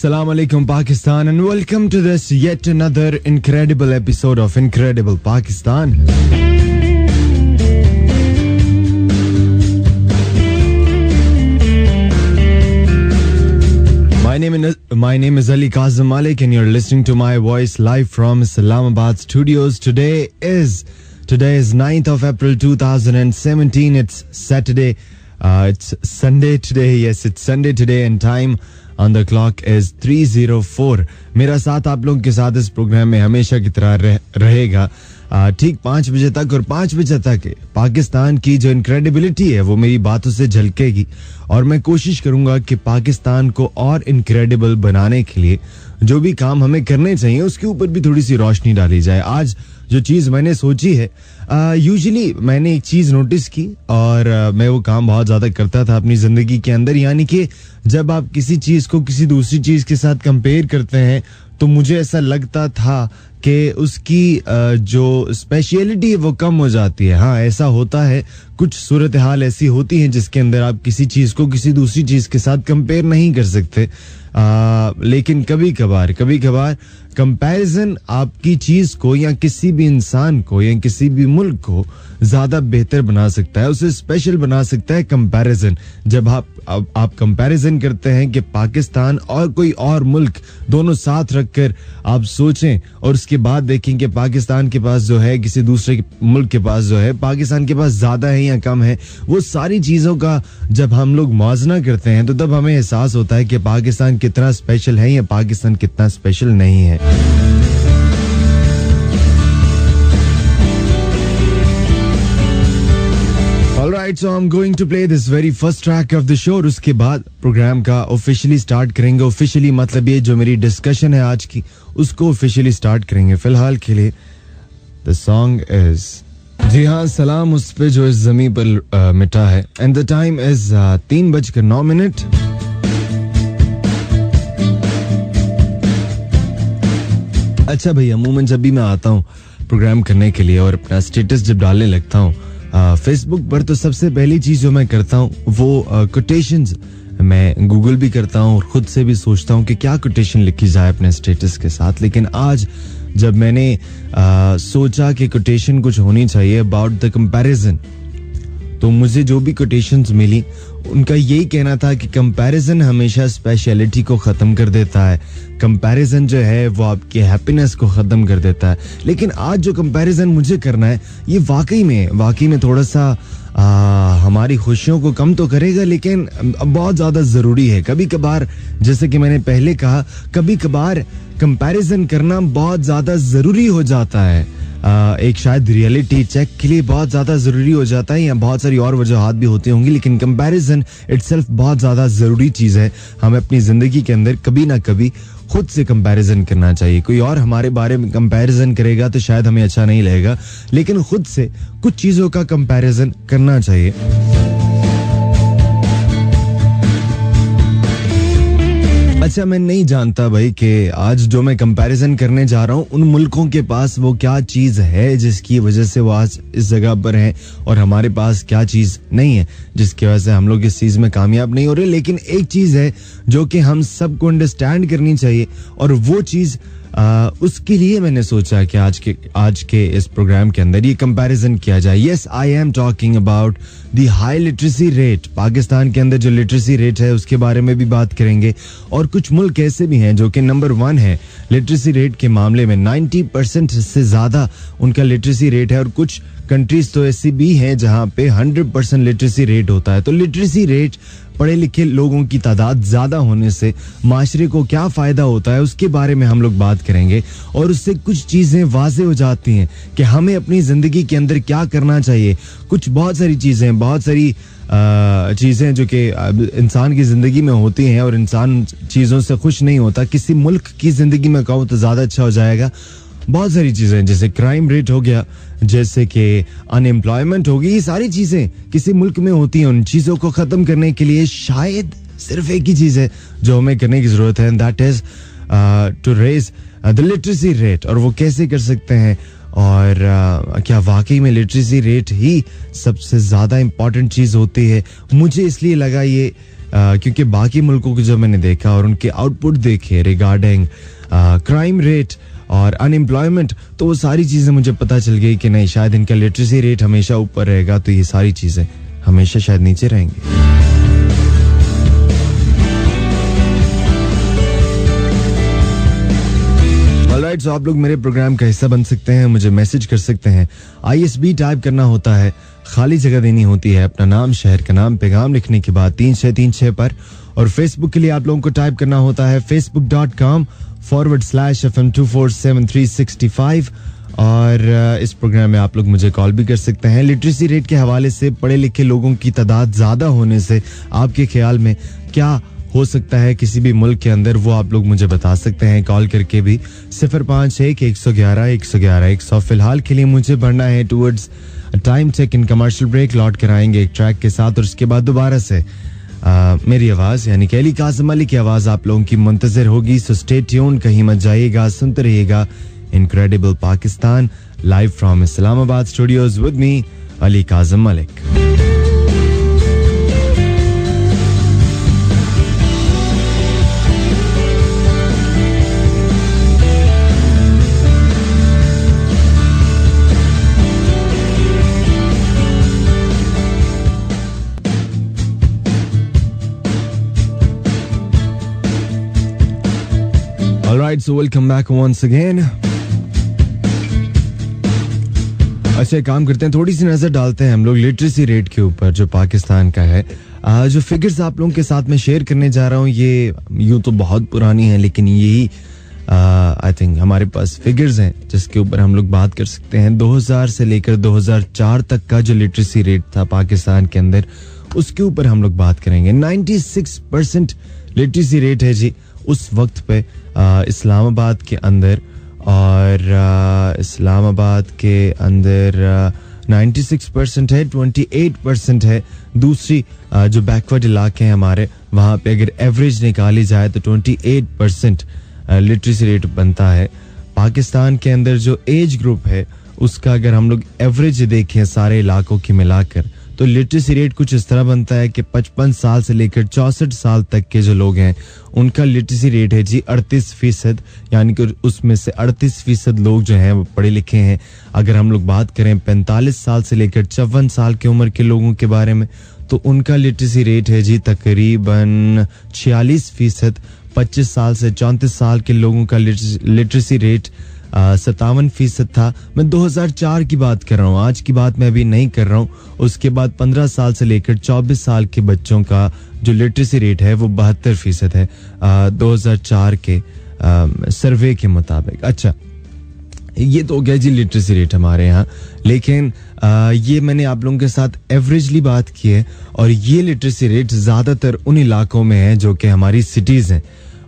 Assalamu alaikum Pakistan and welcome to this yet another incredible episode of Incredible Pakistan. My name is Ali Kazim Malik and you're listening to my voice live from Islamabad studios. Today is 9th of April 2017. It's Saturday. It's Sunday today. Yes, it's Sunday today and time on the clock is 3:04. मेरा साथ आप लोगों के साथ इस programme में हमेशा की तरह रहेगा ठीक 5 बजे तक और 5 बजे तक पाकिस्तान की जो इनक्रेडिबिलिटी है वो मेरी बातों से झलकेगी और मैं कोशिश करूंगा कि पाकिस्तान को और इनक्रेडिबल बनाने के लिए जो भी काम हमें करने चाहिए उसके ऊपर भी थोड़ी सी रोशनी डाली जाए. आज जो चीज मैंने सोची है यूजुअली मैंने एक चीज नोटिस की और मैं वो काम बहुत ज्यादा करता था अपनी जिंदगी के अंदर, यानी कि जब आप किसी चीज को किसी दूसरी चीज के साथ कंपेयर करते हैं तो मुझे ऐसा लगता था कि उसकी जो स्पेशलिटी है वो कम हो जाती है. हाँ, ऐसा होता है, कुछ सूरत हाल ऐसी होती है जिसके अंदर आप किसी चीज को किसी दूसरी चीज के साथ कंपेयर नहीं कर सकते, लेकिन कभी कभार कंपैरिजन आपकी चीज को या किसी भी इंसान को या किसी भी मुल्क को ज्यादा बेहतर बना सकता है, उसे स्पेशल बना सकता है. कंपैरिजन जब आप कंपैरिजन करते हैं कि पाकिस्तान और कोई और मुल्क दोनों साथ रखकर आप सोचें और उसके बाद देखें कि पाकिस्तान के पास जो है किसी दूसरे मुल्क के पास जो है पाकिस्तान के पास ज्यादा है या कम है, वो सारी चीजों का जब हम लोग मुआवजा करते हैं तो तब हमें एहसास होता है कि पाकिस्तान कितना स्पेशल है या पाकिस्तान कितना स्पेशल नहीं है. Alright, so I'm going to play this very first track of the show. उसके बाद प्रोग्राम का ऑफिशियली स्टार्ट करेंगे. ऑफिशियली मतलब ये जो मेरी डिस्कशन है आज की उसको ऑफिशियली स्टार्ट करेंगे. फिलहाल के लिए द सॉन्ग इज, जी हाँ, सलाम उस पे जो इस जमी पर मिटा है. And the time is 3:09. अच्छा भाई, अमूमन जब भी मैं आता हूँ प्रोग्राम करने के लिए और अपना स्टेटस जब डालने लगता हूँ फेसबुक पर, तो सबसे पहली चीज जो मैं करता हूँ वो कोटेशंस मैं गूगल भी करता हूँ और खुद से भी सोचता हूँ कि क्या कोटेशन लिखी जाए अपने स्टेटस के साथ. लेकिन आज जब मैंने सोचा कि कोटेशन कुछ होनी चाहिए अबाउट द कंपैरिजन, तो मुझे जो भी कोटेशंस मिली उनका यही कहना था कि कंपैरिजन हमेशा स्पेशलिटी को खत्म कर देता है. कंपैरिजन जो है वो आपकी हैप्पीनेस को खत्म कर देता है. लेकिन आज जो कंपैरिजन मुझे करना है ये वाकई में थोड़ा सा हमारी खुशियों को कम तो करेगा, लेकिन बहुत ज्यादा जरूरी है. कभी कभार, जैसे कि मैंने पहले कहा, कभी कभार कंपैरिजन करना बहुत ज्यादा जरूरी हो जाता है. एक शायद रियलिटी चेक के लिए बहुत ज्यादा जरूरी हो जाता है या बहुत सारी और वजूहात भी होती होंगी, लेकिन कंपैरिजन इटसेल्फ बहुत ज्यादा जरूरी चीज है. हमें अपनी जिंदगी के अंदर कभी ना कभी खुद से कंपैरिजन करना चाहिए. कोई और हमारे बारे में कंपैरिजन करेगा तो शायद हमें अच्छा नहीं लगेगा, लेकिन खुद से कुछ चीजों का कंपैरिजन करना चाहिए. अच्छा, मैं नहीं जानता भाई कि आज जो मैं कंपैरिजन करने जा रहा हूँ उन मुल्कों के पास वो क्या चीज है जिसकी वजह से वो आज इस जगह पर हैं और हमारे पास क्या चीज नहीं है जिसकी वजह से हम लोग इस चीज में कामयाब नहीं हो रहे. लेकिन एक चीज है जो कि हम सबको अंडरस्टैंड करनी चाहिए और वो चीज उसके लिए मैंने सोचा कि आज के इस प्रोग्राम के अंदर ये कंपैरिजन किया जाए. Yes, I am talking about the high literacy rate. Pakistan के अंदर जो लिटरेसी रेट है उसके बारे में भी बात करेंगे. और कुछ मुल्क ऐसे भी हैं जो कि नंबर 1 है लिटरेसी रेट के मामले में. 90% से ज्यादा उनका लिटरेसी रेट है और कुछ कंट्रीज तो ऐसी भी हैं जहां पे 100% लिटरेसी रेट होता है. तो लिटरेसी रेट, पढ़े लिखे लोगों की तादाद ज्यादा होने से माशरे को क्या फायदा होता है उसके बारे में हम लोग बात करेंगे. और उससे कुछ चीजें वाज़ेह हो जाती हैं कि हमें अपनी जिंदगी के अंदर क्या करना चाहिए. बहुत सारी चीजें जो कि इंसान की जिंदगी में होती हैं और इंसान चीजों से खुश नहीं होता. किसी मुल्क की जिंदगी में कहूँ तो ज्यादा अच्छा हो जाएगा. बहुत सारी चीजें जैसे क्राइम रेट हो गया, जैसे कि अनएम्प्लॉयमेंट होगी, ये सारी चीजें किसी मुल्क में होती हैं. उन चीजों को खत्म करने के लिए शायद सिर्फ एक ही चीज है जो हमें करने की जरूरत है, that is to raise the literacy rate. और वो कैसे कर सकते हैं और क्या वाकई में लिटरेसी रेट ही सबसे ज्यादा इंपॉर्टेंट चीज होती है? मुझे इसलिए लगा ये क्योंकि बाकी मुल्कों को जब मैंने देखा और उनके आउटपुट देखे रिगार्डिंग क्राइम रेट और अनएम्प्लॉयमेंट, तो वो सारी चीज़ें मुझे पता चल गई कि नहीं, शायद इनका लिटरेसी रेट हमेशा ऊपर रहेगा, तो ये सारी चीज़ें हमेशा शायद नीचे रहेंगी। ऑलराइट, सो आप लोग मेरे प्रोग्राम का हिस्सा बन सकते हैं, मुझे मैसेज कर सकते हैं। ISB टाइप करना होता है, खाली जगह देनी होती है, अपना नाम, शहर का नाम, पैगाम लिखने के बाद 3636 पर। और फेसबुक के लिए आप लोगों को टाइप करना होता है facebook.com/FM247365। और इस प्रोग्राम में आप लोग मुझे कॉल भी कर सकते हैं। लिटरेसी रेट के हवाले से पढ़े लिखे लोगों की तादाद ज्यादा होने से आपके ख्याल में क्या हो सकता है किसी भी मुल्क के अंदर, वो आप लोग मुझे बता सकते हैं कॉल करके भी। 051-111-111-100। फिलहाल के लिए मुझे बढ़ना है towards time check in commercial break. लौट कर आएंगे एक ट्रैक के साथ और उसके बाद दोबारा से मेरी आवाज यानी कि अली काज़िम अली की आवाज आप लोगों की मुंतजर होगी। सो स्टे ट्यून, कहीं मत जाइएगा, सुनते रहिएगा incredible Pakistan live from Islamabad studios with me Ali Kazim Malik. Alright, so welcome back once again. अच्छा, काम करते हैं, थोड़ी सी नजर डालते हैं हम लोग लिटरेसी रेट के ऊपर जो पाकिस्तान का है। जो फिगर्स आप लोगों के साथ में शेयर करने जा रहा हूँ, ये यूं तो बहुत पुरानी है, लेकिन यही आई थिंक हमारे पास फिगर्स हैं जिसके ऊपर हम लोग बात कर सकते हैं। 2000 से लेकर 2004 तक का जो लिटरेसी रेट था पाकिस्तान के अंदर, उसके ऊपर हम लोग बात करेंगे। 96% लिटरेसी रेट है जी उस वक्त पे इस्लामाबाद के अंदर। और इस्लामाबाद के अंदर 96% है, 28% है दूसरी जो बैकवर्ड इलाके हैं हमारे, वहाँ पे अगर एवरेज निकाली जाए तो 28% लिटरेसी रेट बनता है। पाकिस्तान के अंदर जो एज ग्रुप है उसका अगर हम लोग एवरेज देखें सारे इलाकों की मिलाकर, तो लिटरेसी रेट कुछ इस तरह बनता है कि 55 साल से लेकर 64 साल तक के जो लोग हैं उनका लिटरेसी रेट है जी 38%, यानी कि उसमें से 38% लोग जो हैं वो पढ़े लिखे हैं। अगर हम लोग बात करें 45 साल से लेकर 54 साल की उम्र के लोगों के बारे में, तो उनका लिटरेसी रेट है जी तकरीबन 46%। 25 साल से 34 साल के लोगों का लिटरेसी रेट 57% था। मैं 2004 की बात कर रहा हूँ, आज की बात मैं अभी नहीं कर रहा हूँ। उसके बाद 15 साल से लेकर 24 साल के बच्चों का जो लिटरेसी रेट है वो 72% है 2004 के सर्वे के मुताबिक। अच्छा, ये तो हो गया जी लिटरेसी रेट हमारे यहाँ, लेकिन ये मैंने आप लोगों के साथ एवरेजली बात की है। और ये लिटरेसी रेट ज्यादातर उन इलाकों में है जो कि हमारी सिटीज हैं,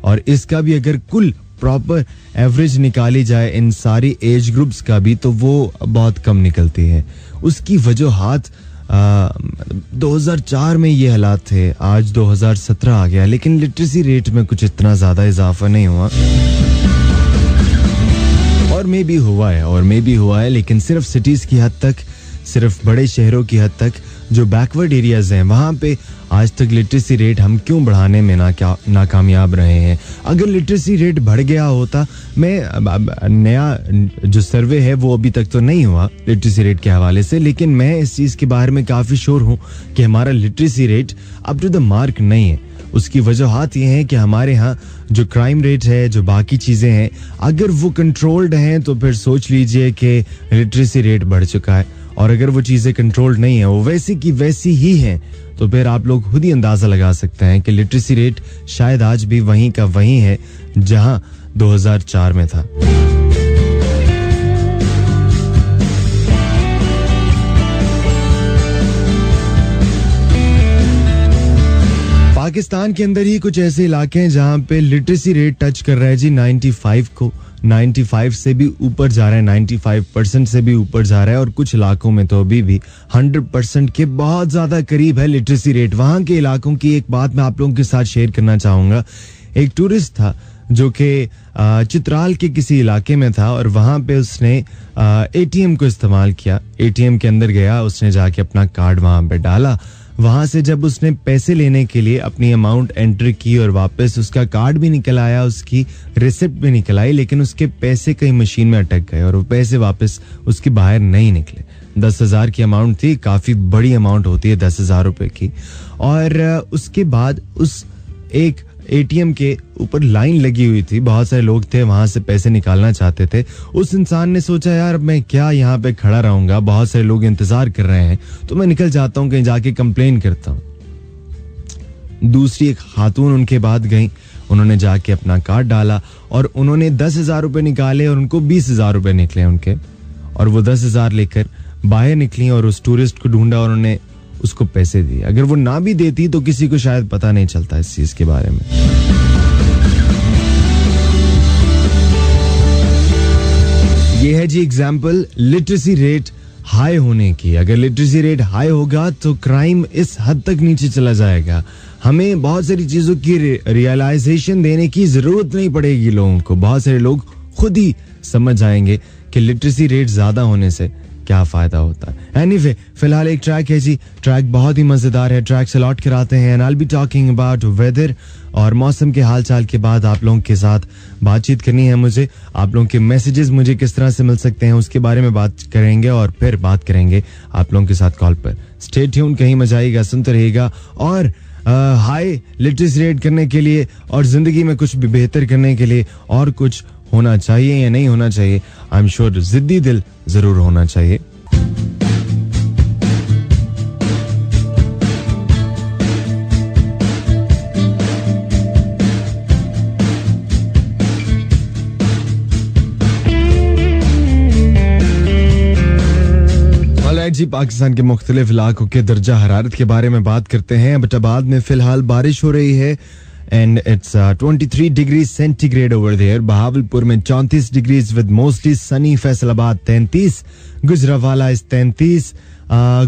और इसका भी अगर कुल प्रॉपर एवरेज निकाली जाए इन सारी एज ग्रुप्स का भी, तो वो बहुत कम निकलती है। उसकी वजूहात 2004 में ये हालात थे, आज 2017 आ गया, लेकिन लिटरेसी रेट में कुछ इतना ज्यादा इजाफा नहीं हुआ। और मे भी हुआ है, लेकिन सिर्फ सिटीज की हद तक, सिर्फ बड़े शहरों की हद तक। जो बैकवर्ड एरियाज हैं वहां पे आज तक लिटरेसी रेट हम क्यों बढ़ाने में नाकामयाब रहे हैं। अगर लिटरेसी रेट बढ़ गया होता, मैं नया जो सर्वे है वो अभी तक तो नहीं हुआ लिटरेसी रेट के हवाले से, लेकिन मैं इस चीज के बारे में काफी श्योर हूं कि हमारा literacy rate up to the mark नहीं है। उसकी वजूहात ये हैं कि हमारे यहाँ जो क्राइम रेट है, जो बाकी चीजें हैं, अगर वो कंट्रोल्ड हैं तो फिर सोच लीजिए कि लिटरेसी रेट बढ़ चुका है। और अगर वो चीजें कंट्रोल्ड नहीं है, वो वैसी की वैसी ही हैं, तो फिर आप लोग खुद ही अंदाजा लगा सकते हैं कि लिटरेसी रेट शायद आज भी वहीं का वहीं है जहां 2004 में था। पाकिस्तान के अंदर ही कुछ ऐसे इलाके हैं जहां पे लिटरेसी रेट टच कर रहा है जी 95 को, 95 से भी ऊपर जा रहा है, 95% से भी ऊपर जा रहा है। और कुछ इलाकों में तो अभी भी 100% के बहुत ज्यादा करीब है लिटरेसी रेट। वहां के इलाकों की एक बात मैं आप लोगों के साथ शेयर करना चाहूंगा। एक टूरिस्ट था जो कि चित्राल के किसी इलाके में था, और वहां पे उसने एटीएम को इस्तेमाल किया। एटीएम के अंदर गया, उसने जाके अपना कार्ड वहां पे डाला, वहां से जब उसने पैसे लेने के लिए अपनी अमाउंट एंटर की और वापस उसका कार्ड भी निकल आया, उसकी रिसिप्ट भी निकल आई, लेकिन उसके पैसे कहीं मशीन में अटक गए और वो पैसे वापस उसके बाहर नहीं निकले। 10,000 की अमाउंट थी, काफी बड़ी अमाउंट होती है 10,000 रुपए की। और उसके बाद उस एक एटीएम के ऊपर लाइन लगी हुई थी, बहुत सारे लोग थे वहां से पैसे निकालना चाहते थे। उस इंसान ने सोचा यार मैं क्या यहाँ पे खड़ा रहूंगा, बहुत सारे लोग इंतजार कर रहे हैं, तो मैं निकल जाता हूँ, कहीं जाके कंप्लेन करता हूँ। दूसरी एक खातून उनके बाद गई, उन्होंने जाके अपना कार्ड डाला और उन्होंने 10,000 रुपए निकाले और उनको 20,000 रुपए निकले उनके, और वो 10,000 लेकर बाहर निकली और उस टूरिस्ट को ढूंढा और उन्होंने उसको पैसे दिए। अगर वो ना भी देती तो किसी को शायद पता नहीं चलता इस चीज के बारे में। ये है जी एग्जाम्पल लिटरेसी रेट हाई होने की। अगर लिटरेसी रेट हाई होगा तो क्राइम इस हद तक नीचे चला जाएगा। हमें बहुत सारी चीजों की रियलाइजेशन देने की जरूरत नहीं पड़ेगी लोगों को। बहुत सारे लोग खुद ही समझ जाएंगे कि लिटरेसी रेट ज्यादा होने से क्या फायदा होता है। एनीवे, फिलहाल एक ट्रैक है जी, ट्रैक बहुत ही मजेदार है, ट्रैक से लौट कर आते हैं। I will be talking about whether और मौसम के हाल चाल के बाद आप लोगों के साथ बातचीत करनी है मुझे। आप लोगों के मैसेजेस मुझे किस तरह से मिल सकते हैं उसके बारे में बात करेंगे और फिर बात करेंगे आप लोगों के साथ कॉल पर। स्टे ट्यून, कहीं मजा आएगा, सुनते रहिएगा। और हाई लिटरेसी रेट करने के लिए और जिंदगी में कुछ भी बेहतर करने के लिए और कुछ होना चाहिए या नहीं होना चाहिए, आई एम श्योर जिद्दी दिल जरूर होना चाहिए। जी, पाकिस्तान के मुख्तलिफ इलाकों के दर्जा हरारत के बारे में बात करते हैं। एबटाबाद में फिलहाल बारिश हो रही है and it's 23 degrees centigrade over there. Bahawalpur में 34 degrees with mostly sunny. Faisalabad 33, Gujranwala is 33,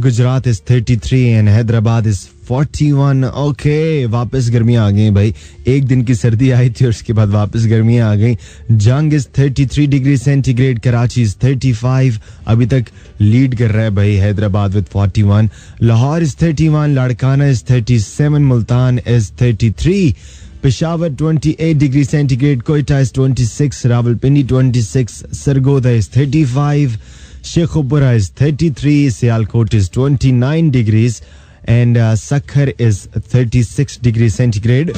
Gujarat is 33 and Hyderabad is 41. Okay, वापस गर्मियां आ गई भाई। एक दिन की सर्दी आई थी और उसके बाद वापस गर्मियां आ गई। जंग is 33 degrees centigrade, Karachi is 35, अभी तक लीड कर रहा है भाई Hyderabad with 41, Lahore is 31, Larkana is 37, Multan is 33, Peshawar 28 degree centigrade, Quetta is 26, Rawalpindi 26, Sargodha is 35, Sheikhupura is 33, Sialkot is 29 degrees and Sakhar is 36 degrees centigrade.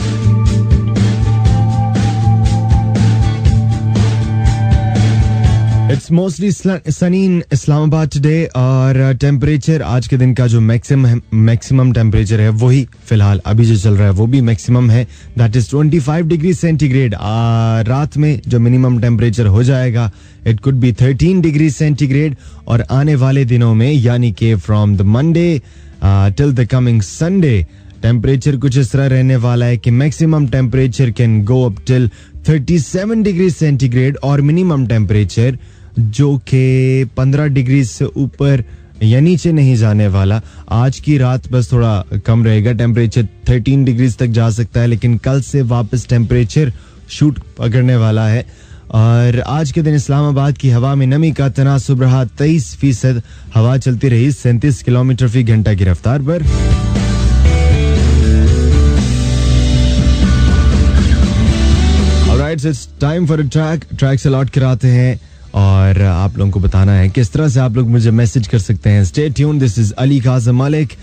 It's mostly sunny in Islamabad today और टेम्परेचर आज के दिन का जो मैक्सिमम टेम्परेचर है वही फिलहाल अभी जो चल रहा है वो भी मैक्सिमम है, दैट इज 25 डिग्री सेंटीग्रेड। रात में जो मिनिमम टेम्परेचर हो जाएगा it could be 13 degree centigrade और आने वाले दिनों में यानी कि from the Monday till the coming Sunday temperature कुछ इस तरह रहने वाला है कि maximum temperature can go up till 37 degree centigrade और मिनिमम टेम्परेचर जो कि 15 डिग्री से ऊपर या नीचे नहीं जाने वाला। आज की रात बस थोड़ा कम रहेगा, टेम्परेचर 13 डिग्री तक जा सकता है, लेकिन कल से वापस टेम्परेचर शूट पकड़ने वाला है। और आज के दिन इस्लामाबाद की हवा में नमी का तनासुब रहा 23%, हवा चलती रही 37 किलोमीटर फी घंटा की रफ्तार पर। Alright, so it's time for a track से लौट कर आते हैं और आप लोगों को बताना है किस तरह से आप लोग मुझे मैसेज कर सकते हैं। Stay tuned, this is Ali Kazim Malik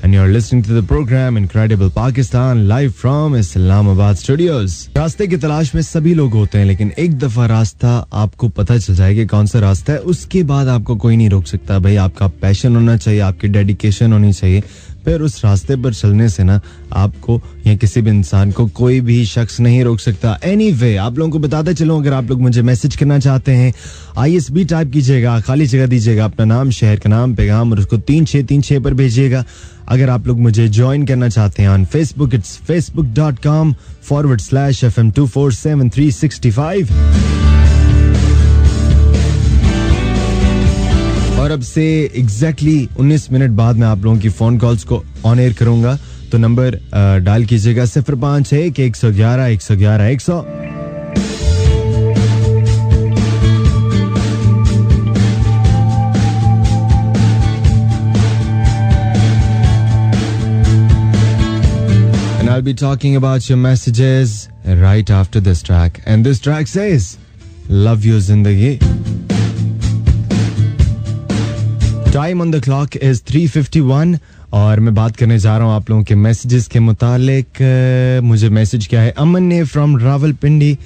and you're listening to the program Incredible Pakistan live from Islamabad studios. रास्ते की तलाश में सभी लोग होते हैं, लेकिन एक दफा रास्ता आपको पता चल जाएगा कौन सा रास्ता है, उसके बाद आपको कोई नहीं रोक सकता भाई। आपका पैशन होना चाहिए, आपकी डेडिकेशन होनी चाहिए, फिर उस रास्ते पर चलने से ना आपको या किसी भी इंसान को कोई भी शख्स नहीं रोक सकता। एनीवे, आप लोगों को बताते चलो, अगर आप लोग मुझे मैसेज करना चाहते हैं ISB टाइप कीजिएगा, खाली जगह दीजिएगा, अपना नाम, शहर का नाम, पैगाम और उसको 3636 पर भेजिएगा। अगर आप लोग मुझे ज्वाइन करना चाहते हैं ऑन फेसबुक, इट्स facebook.com/FM247365। और अब से एग्जैक्टली 19 मिनट बाद मैं आप लोगों की फोन कॉल्स को ऑन एयर करूंगा, तो नंबर डायल कीजिएगा 0561111100। be talking about your messages right after this track. And this track says, Love You Zindagi. Time on the clock is 3:51 और मैं बात करने जा रहा हूँ आप लोगों के मैसेजेस के मुतालिक. मुझे मैसेज किया है अमन ने फ्रॉम रावलपिंडी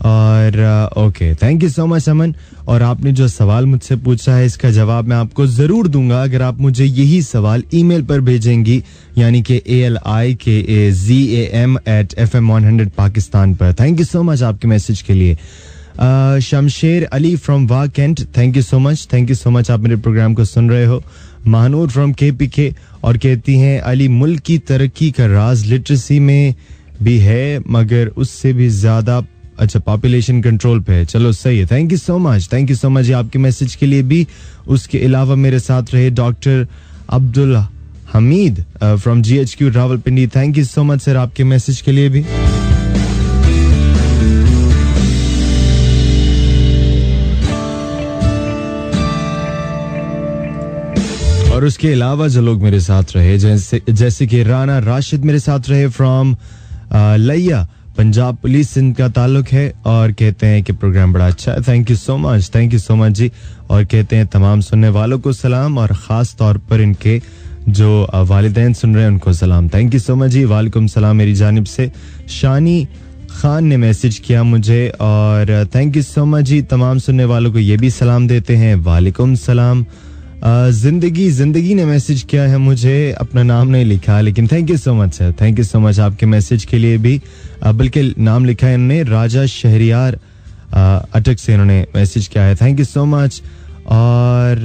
और okay, thank you so much Aman. और आपने जो सवाल मुझसे पूछा है इसका जवाब मैं आपको ज़रूर दूंगा अगर आप मुझे यही सवाल ईमेल पर भेजेंगी, यानी कि ALIKAZAM@FM100 पाकिस्तान पर. थैंक यू सो मच आपके मैसेज के लिए. Shamsher Ali from vacant, thank you so much आप मेरे प्रोग्राम को सुन रहे हो. महानूर फ्रॉम KPK और कहती हैं अली, मुल्क की तरक्की का राज लिटरेसी में भी है मगर उससे भी ज़्यादा अच्छा पॉपुलेशन कंट्रोल पे है. चलो सही है, थैंक यू सो मच आपके मैसेज के लिए भी. उसके अलावा मेरे साथ रहे doctor Abdul Hamid from GHQ Rawalpindi, thank you so much sir आपके मैसेज के लिए भी. और उसके अलावा जो लोग मेरे साथ रहे जैसे कि राना राशिद मेरे साथ रहे फ्रॉम लैया, पंजाब पुलिस से इनका ताल्लुक है और कहते हैं कि प्रोग्राम बड़ा अच्छा है. थैंक यू सो मच जी. और कहते हैं तमाम सुनने वालों को सलाम और ख़ास तौर पर इनके जो वालिदैन सुन रहे हैं उनको सलाम. थैंक यू सो मच जी. वालेकुम सलाम मेरी जानिब से. शानी खान ने मैसेज किया मुझे और थैंक यू सो मच जी. तमाम सुनने वालों को ये भी सलाम देते हैं, वालेकुम सलाम. जिंदगी ने मैसेज किया है मुझे, अपना नाम नहीं लिखा लेकिन thank you so much sir, thank you so much आपके मैसेज के लिए भी. बल्कि नाम लिखा है इन्होंने राजा शहरियार अटक से इन्होंने मैसेज किया है, थैंक यू सो मच. और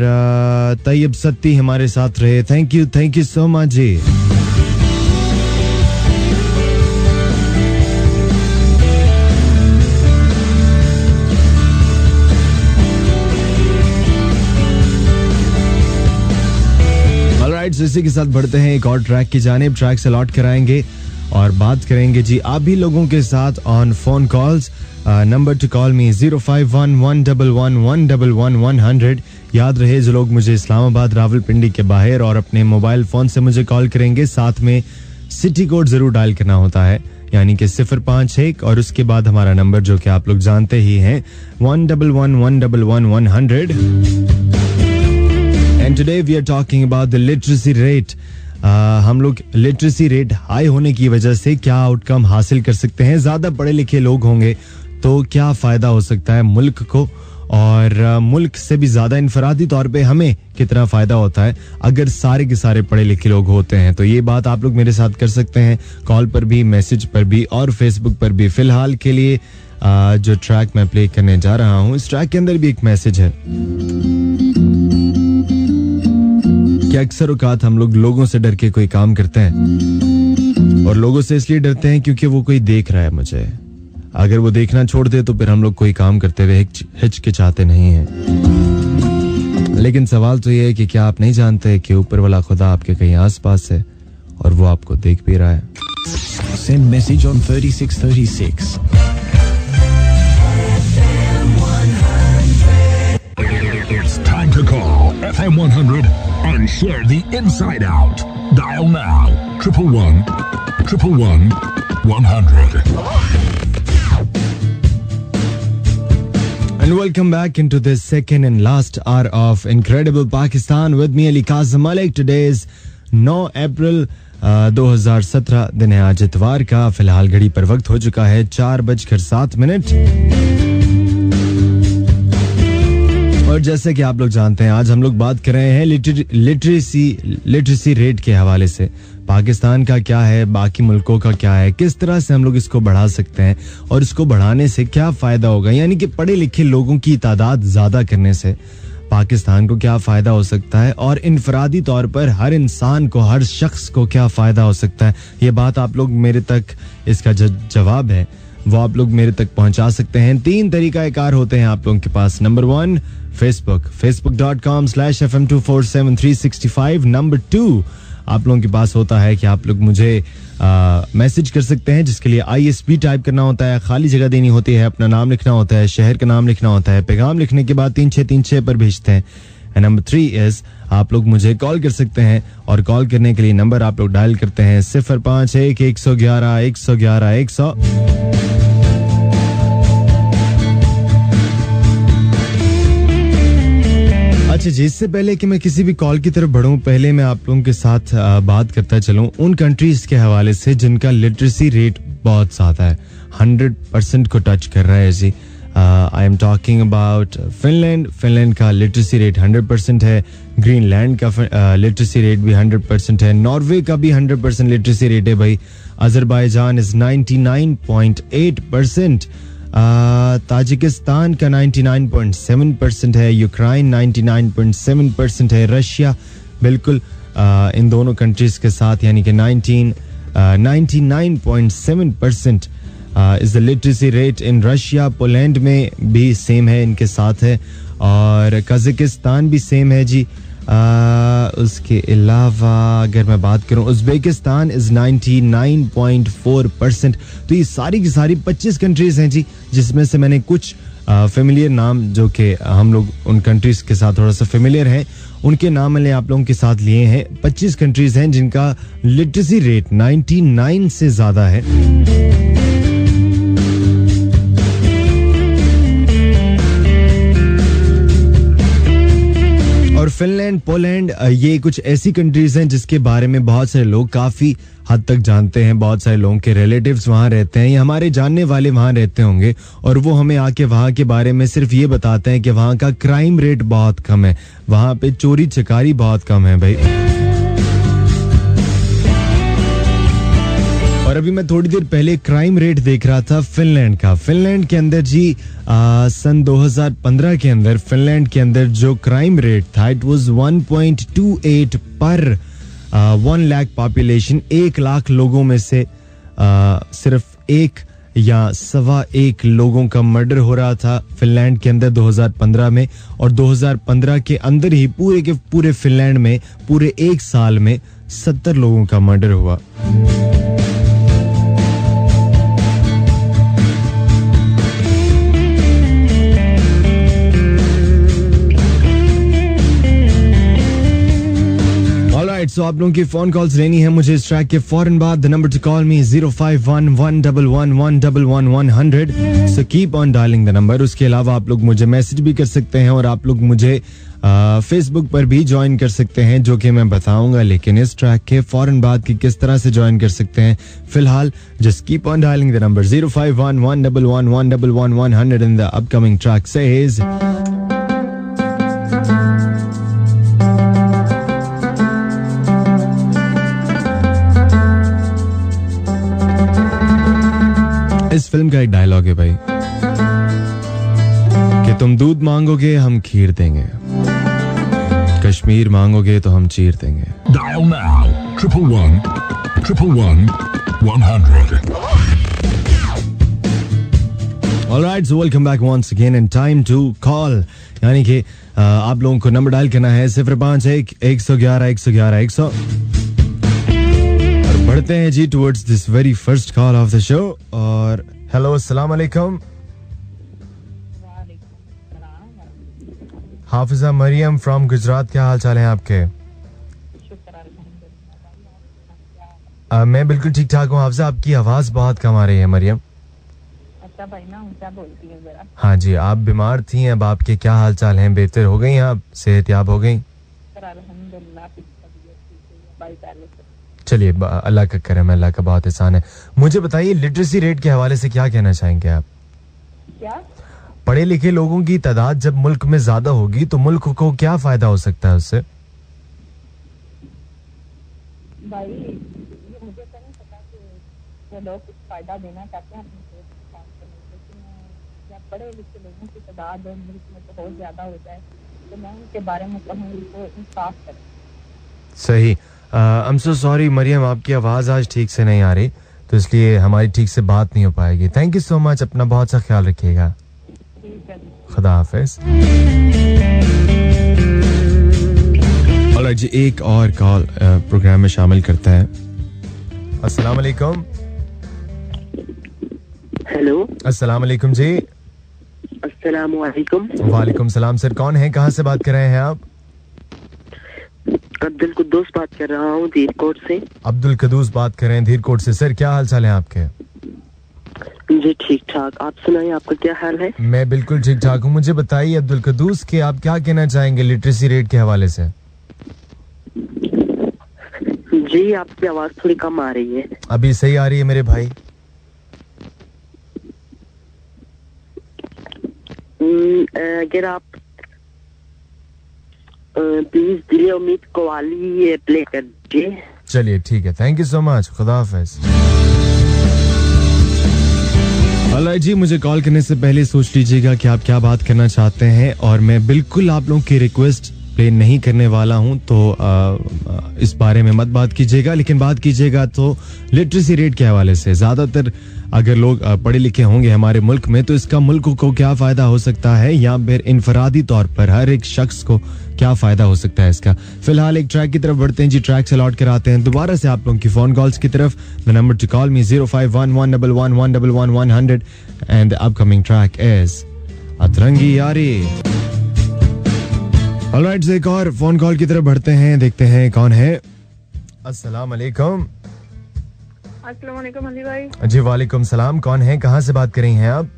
तैयब सत्ती हमारे साथ रहे, थैंक यू सो मच जी. इसी के साथ बढ़ते हैं एक और ट्रैक की जानिब. ट्रैक से लौट कराएंगे और बात करेंगे जी आप भी लोगों के साथ on phone calls. Number to call मी 0511111100. याद रहे जो लोग मुझे इस्लामाबाद रावलपिंडी के बाहर और अपने मोबाइल फोन से मुझे कॉल करेंगे, साथ में सिटी कोड जरूर डायल करना होता है, यानी कि 051 और उसके बाद हमारा नंबर जो कि आप लोग जानते ही हैं 111111100. And today we are talking about the literacy rate. हम लोग लिटरेसी रेट हाई होने की वजह से क्या आउटकम हासिल कर सकते हैं. ज्यादा पढ़े लिखे लोग होंगे तो क्या फायदा हो सकता है मुल्क को, और मुल्क से भी ज्यादा इनफरादी तौर पे हमें कितना फायदा होता है अगर सारे के सारे पढ़े लिखे लोग होते हैं. तो ये बात आप लोग मेरे साथ कर सकते हैं कॉल पर भी, मैसेज पर भी और फेसबुक पर भी. फिलहाल के लिए जो ट्रैक मैं प्ले करने जा रहा हूँ इस ट्रैक के अंदर भी एक मैसेज है कि अक्सर औकात हम लोग लोगों से डर के कोई काम करते हैं और लोगों से इसलिए डरते हैं क्योंकि वो कोई देख रहा है मुझे. अगर वो देखना छोड़ दे तो फिर हम लोग कोई काम करते हुए हिचकिचाते नहीं हैं. लेकिन सवाल तो ये है कि क्या आप नहीं जानते कि ऊपर वाला खुदा आपके कहीं आसपास है और वो आपको देख भी रहा है. Send message on 3636. It's time to call FM 100 and share the inside out. Dial now 111 And welcome back into this second and last hour of Incredible Pakistan with me Ali Kazim Malik. Today is 9 April 2017 दिन है आज इतवार का. फिलहाल घड़ी पर वक्त हो चुका है 4:07. और जैसे कि आप लोग जानते हैं आज हम लोग बात कर रहे हैं लिटरेसी रेट के हवाले से. पाकिस्तान का क्या है, बाकी मुल्कों का क्या है, किस तरह से हम लोग इसको बढ़ा सकते हैं और इसको बढ़ाने से क्या फायदा होगा, यानी कि पढ़े लिखे लोगों की तादाद ज्यादा करने से पाकिस्तान को क्या फायदा हो सकता है और इनफरादी तौर पर हर इंसान को, हर शख्स को क्या फायदा हो सकता है. ये बात आप लोग मेरे तक, इसका जवाब है वो आप लोग मेरे तक पहुंचा सकते हैं. 3 तरीकाकार होते हैं आप लोगों के पास. Number 1 facebook.com/fm247365. नंबर 2 आप लोगों के पास होता है कि आप लोग मुझे मैसेज कर सकते हैं जिसके लिए ISP टाइप करना होता है, खाली जगह देनी होती है, अपना नाम लिखना होता है, शहर का नाम लिखना होता है, पैगाम लिखने के बाद 3636 पर भेजते हैं एंड नंबर 3 इज आप लोग मुझे कॉल कर सकते हैं और कॉल करने के लिए नंबर आप लोग डायल करते हैं 051-111-111-100। अच्छा जी, इससे पहले कि मैं किसी भी कॉल की तरफ बढ़ूं, पहले मैं आप लोगों के साथ बात करता चलूं उन कंट्रीज के हवाले से जिनका लिटरेसी रेट बहुत ज्यादा है, 100% को टच कर रहा है जी। I am talking about Finland का लिटरेसी रेट 100% है, ग्रीनलैंड का लिटरेसी रेट भी 100% है, नॉर्वे का भी 100% लिटरेसी रेट है भाई, अजरबैजान इज 99.8%, ताजिकिस्तान का 99.7% है, यूक्रेन 99.7% है, रशिया बिल्कुल इन दोनों कंट्रीज के साथ यानी कि 99.7% is the literacy rate in Russia. Poland में भी सेम है, इनके साथ है, और कजाकिस्तान भी सेम है जी। उसके अलावा अगर मैं बात करूं, उज़्बेकिस्तान इज 99.4%। तो ये सारी की सारी 25 कंट्रीज हैं जी, जिसमें से मैंने कुछ फेमिलियर नाम जो कि हम लोग उन कंट्रीज के साथ थोड़ा सा फेमिलियर हैं, उनके नाम मैंने आप लोगों के साथ लिए हैं। 25 कंट्रीज हैं जिनका लिटरेसी रेट 99 से ज्यादा है। और फिनलैंड, पोलैंड, ये कुछ ऐसी कंट्रीज हैं जिसके बारे में बहुत सारे लोग काफी हद तक जानते हैं, बहुत सारे लोगों के रिलेटिव्स वहां रहते हैं या हमारे जानने वाले वहां रहते होंगे, और वो हमें आके वहां के बारे में सिर्फ ये बताते हैं कि वहां का क्राइम रेट बहुत कम है, वहां पे चोरी चकारी बहुत कम है भाई। और अभी मैं थोड़ी देर पहले क्राइम रेट देख रहा था फिनलैंड का। फिनलैंड के अंदर जी सन 2015 के अंदर फिनलैंड के अंदर जो क्राइम रेट था, इट वाज 1.28 पर 1 लाख पॉपुलेशन। 1 लाख लोगों में से सिर्फ 1 या 1.25 लोगों का मर्डर हो रहा था फिनलैंड के अंदर 2015 में, और 2015 के अंदर ही पूरे के पूरे फिनलैंड में पूरे 1 साल में 70 लोगों का मर्डर हुआ। सो आप लोगों की फोन कॉल्स लेनी है मुझे इस ट्रैक के फौरन बाद। The number to call me 051-111-111-100। So keep on dialling the number. उसके अलावा आप लोग मुझे मैसेज भी कर सकते हैं और आप लोग मुझे फेसबुक पर भी ज्वाइन कर सकते हैं, जो कि मैं बताऊंगा लेकिन इस ट्रैक के फौरन बाद की किस तरह से ज्वाइन कर सकते हैं। फिलहाल just keep on dialling the number 051-111-111-100 in the upcoming track says इस फिल्म का एक डायलॉग है भाई कि तुम दूध मांगोगे हम खीर देंगे, कश्मीर मांगोगे तो हम चीर देंगे। Dial now 111-111-100. Alright, so welcome back once again and time to call. यानी कि आप लोगों को नंबर डायल करना है 051-111-111-100 और बढ़ते हैं जी towards this very first call of the show. और हेलो, अस्सलाम वालेकुम। हाफिजा मरियम फ्रॉम गुजरात, क्या हाल चाल है आपके? मैं बिल्कुल ठीक ठाक हूँ हाफिजा, आपकी आवाज बहुत कम आ रही है मरियम। अच्छा भाई ना ऊंचा बोलती है जरा। हाँ जी, आप बीमार थी, अब आपके क्या हाल चाल हैं? बेहतर हो गई आप, सेहतयाब हो गई? चलिए, अल्लाह का करम है, अल्लाह का बहुत एहसान है। मुझे बताइए, लिटरेसी रेट के हवाले से क्या कहना चाहेंगे आप? क्या? पढ़े लिखे लोगों की तादाद जब मुल्क में ज्यादा होगी तो मुल्क को क्या फायदा हो सकता है उससे? भाई ये मुझे तो नहीं पता कि ये लोग कुछ फायदा देना चाहते हैं अपने देश को काम करने, लेकिन जब पढ़े लिखे लोगों की तादाद मुल्क में बहुत ज्यादा हो जाए तो मैं उनके बारे में कहूँगी तो इंसाफ करें। सही। I am so sorry Mariam, आपकी आवाज आज ठीक से नहीं आ रही, तो इसलिए हमारी ठीक से बात नहीं हो पाएगी। थैंक यू सो मच, अपना बहुत सा ख्याल रखिएगा। खुदा हाफिज। जी, एक और कॉल प्रोग्राम में शामिल करते हैं। अस्सलाम वालेकुम। हेलो, अस्सलाम वालेकुम जी। अस्सलाम वालेकुम। वालेकुम सलाम सर, कौन है, कहाँ से बात कर रहे हैं आप? अब्दुल कुद्दूस बात कर रहा हूँ धीरकोट से। अब्दुल कदूस बात कर रहे हैं धीरकोट से। सर क्या हाल चाल है आपके? जी ठीक ठाक, आप सुनाइए आपका क्या हाल है? मैं बिल्कुल ठीक ठाक हूँ। मुझे बताइए अब्दुल कदूस कि आप क्या कहना चाहेंगे लिटरेसी रेट के हवाले से? जी आपकी आवाज थोड़ी कम आ रही है। अभी सही आ रही है मेरे भाई? अगर आप प्लीज दिले उम्मीद कवाली प्ले कर दीजिए। चलिए ठीक है, थैंक यू सो मच, खुदा हाफिज। ऑलराइट जी, मुझे कॉल करने से पहले सोच लीजिएगा कि आप क्या बात करना चाहते हैं और मैं बिल्कुल आप लोगों की रिक्वेस्ट प्ले नहीं करने वाला हूं, तो इस बारे में मत बात कीजिएगा, लेकिन बात कीजिएगा तो लिटरेसी रेट के हवाले से। ज्यादातर अगर लोग पढ़े लिखे होंगे हमारे मुल्क में तो इसका मुल्क को क्या फायदा हो सकता है या फिर इनफरादी तौर पर हर एक शख्स को क्या फायदा हो सकता है इसका। फिलहाल एक ट्रैक की तरफ बढ़ते हैं जी, ट्रैक से लौट कर आते हैं दोबारा से आप लोगों की फोन कॉल्स की तरफ। The number to call me 0511111100 and the upcoming track is अतरंगी यारी। ऑलराइट, एक और फोन कॉल की तरफ बढ़ते हैं, देखते हैं कौन है। अस्सलाम वालेकुम। अस्सलाम वालेकुम अली भाई। जी वालेकुम सलाम, कौन है, कहाँ से बात कर रही हैं आप?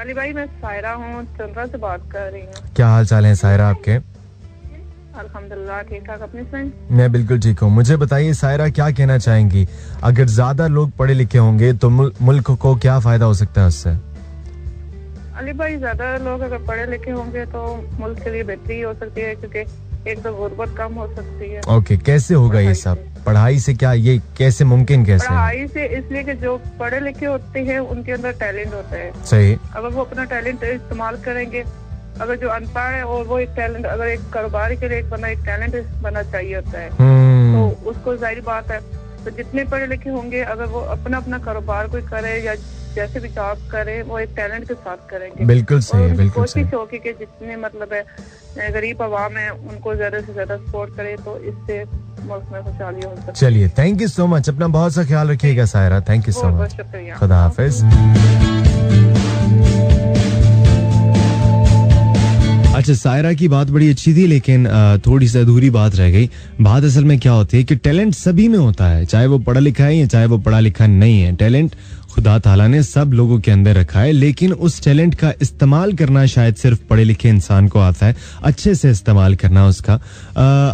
अली भाई मैं सायरा हूँ, चंद्रा से बात कर रही हूँ। क्या हाल चाल है सायरा आपके? अल्हम्दुलिल्लाह ठीक ठाक, अपनी सुनाइए। मैं बिल्कुल ठीक हूँ। मुझे बताइए सायरा, क्या कहना चाहेंगी अगर ज्यादा लोग पढ़े लिखे होंगे तो मुल्क को क्या फायदा हो सकता है उससे? अली भाई ज्यादा लोग अगर पढ़े लिखे होंगे तो मुल्क के लिए बेहतरी हो सकती है, क्योंकि एक तो गुर्बत कम हो सकती है। ओके, कैसे होगा ये सब? पढ़ाई से क्या ये कैसे मुमकिन कैसे? पढ़ाई से इसलिए कि जो पढ़े लिखे होते हैं उनके अंदर टैलेंट होता है। सही। अगर वो अपना टैलेंट इस्तेमाल करेंगे, अगर जो अनपढ़ है और वो एक टैलेंट, अगर एक कारोबार के लिए एक बंदा एक टैलेंट बनना चाहिए होता है, तो उसको जाहिर बात है तो जितने पढ़े लिखे होंगे अगर वो अपना अपना कारोबार कोई करे या जैसे भी जॉब करे वो एक टैलेंट के साथ करेंगे। बिल्कुल सही है, बिल्कुल सही। कोशिश होगी कि जितने मतलब है गरीब आवाम है उनको ज्यादा से ज्यादा सपोर्ट करे, तो इससे मुल्क में खुशहाली हो सकती है। चलिए, थैंक यू सो मच, अपना बहुत सा ख्याल रखिएगा Saira, thank you so much, शुक्रिया, खुदा हाफिज। अच्छा, सायरा की बात बड़ी अच्छी थी लेकिन थोड़ी सी अधूरी बात रह गई। बात असल में क्या होती है कि टैलेंट सभी में होता है, चाहे वो पढ़ा लिखा है या चाहे वो पढ़ा लिखा नहीं है। टैलेंट खुदा ताला ने सब लोगों के अंदर रखा है, लेकिन उस टैलेंट का इस्तेमाल करना शायद सिर्फ पढ़े लिखे इंसान को आता है, अच्छे से इस्तेमाल करना उसका।